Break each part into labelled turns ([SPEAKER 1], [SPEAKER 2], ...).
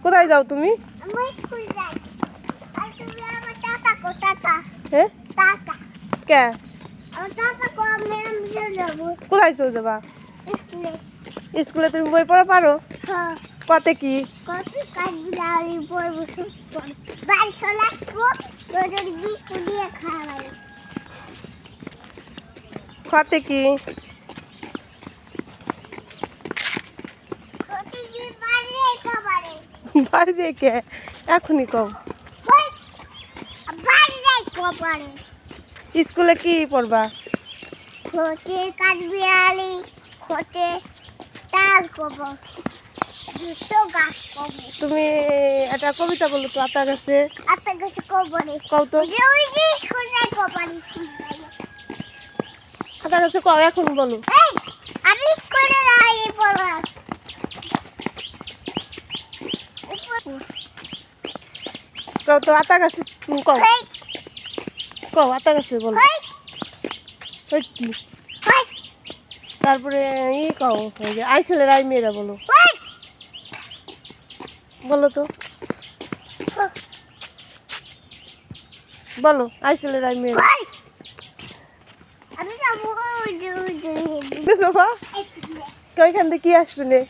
[SPEAKER 1] কোথায় যাও তুমি?
[SPEAKER 2] আমি স্কুল যাই। আর তুমি আমার টাটা কো টাটা।
[SPEAKER 1] হ্যাঁ
[SPEAKER 2] টাটা।
[SPEAKER 1] কে
[SPEAKER 2] আমার টাটা কো আমি চলে যাবো
[SPEAKER 1] কোথায় চলে যাবা?
[SPEAKER 2] স্কুলে।
[SPEAKER 1] স্কুলে তুমি বই পড়া পারো?
[SPEAKER 2] হ্যাঁ।
[SPEAKER 1] কতে কি?
[SPEAKER 2] কত কাজগুলো আমি পড়বো সব পড়বো। বাড়ি চলে আসবো তোদের বিস্কুট দিয়ে খাওয়াই।
[SPEAKER 1] কতে কি?
[SPEAKER 2] প্রতিদিন বাড়ি একেবারে।
[SPEAKER 1] বাড়ি যাই কে এখনই কও।
[SPEAKER 2] ওই বাড়ি যাই কপারে।
[SPEAKER 1] স্কুলে কি পড়বা?
[SPEAKER 2] খোঁটে কাঠবিড়ালি খোঁটে তাল কবো দুশো গাছ কবো
[SPEAKER 1] তুমি একটা কবিতা বলো তো আতা গাছে।
[SPEAKER 2] আপনার কাছে কবরে
[SPEAKER 1] কও তো।
[SPEAKER 2] ওই যে স্কুল যাই কপারি স্কুল যাই।
[SPEAKER 1] আতা গাছে কও এখন বলো।
[SPEAKER 2] এই আমি স্কুলে যাই পড়া
[SPEAKER 1] কও তো আতা গাছে কও
[SPEAKER 2] হেই
[SPEAKER 1] কও আতা গাছে বলো।
[SPEAKER 2] হেই
[SPEAKER 1] ওই কি
[SPEAKER 2] হেই
[SPEAKER 1] তারপরে ই কও ওই যে আই ছেলের আই মেয়েরা বলো।
[SPEAKER 2] হেই
[SPEAKER 1] বলো তো বলো আই ছেলের আই মেয়েরা।
[SPEAKER 2] হেই আমি যাবো ওই যে
[SPEAKER 1] বাবা ওইখান থেকে কি আসবে নে?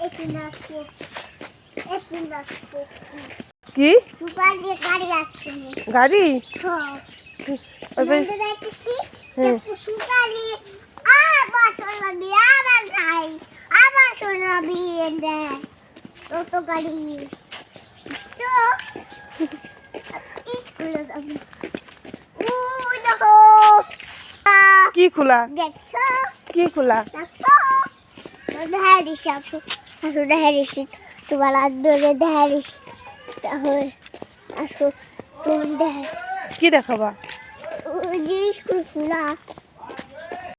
[SPEAKER 2] একটু নাচবো একটু নাচবো
[SPEAKER 1] কি
[SPEAKER 2] সুপার দিয়ে গাড়ি আসছে
[SPEAKER 1] গাড়ি?
[SPEAKER 2] হ্যাঁ
[SPEAKER 1] ওই পাশে-
[SPEAKER 2] নন্দে দেখছি
[SPEAKER 1] হ্যাঁ।
[SPEAKER 2] সুকালি আবার শোনাবি আবার নাই আবার শোনাবি দেয় অত গাড়ি তো স্কুলে যাবি ও দেখো
[SPEAKER 1] কি খোলা?
[SPEAKER 2] দেখছো
[SPEAKER 1] কি খোলা?
[SPEAKER 2] দেখছো দেখারিস আসো আসো দেখারিস তোমার আন্দোলনে দেখারিস তাহলে আসো তুমি দেখা
[SPEAKER 1] কি দেখাবা?
[SPEAKER 2] ওই যে স্কুল খোলা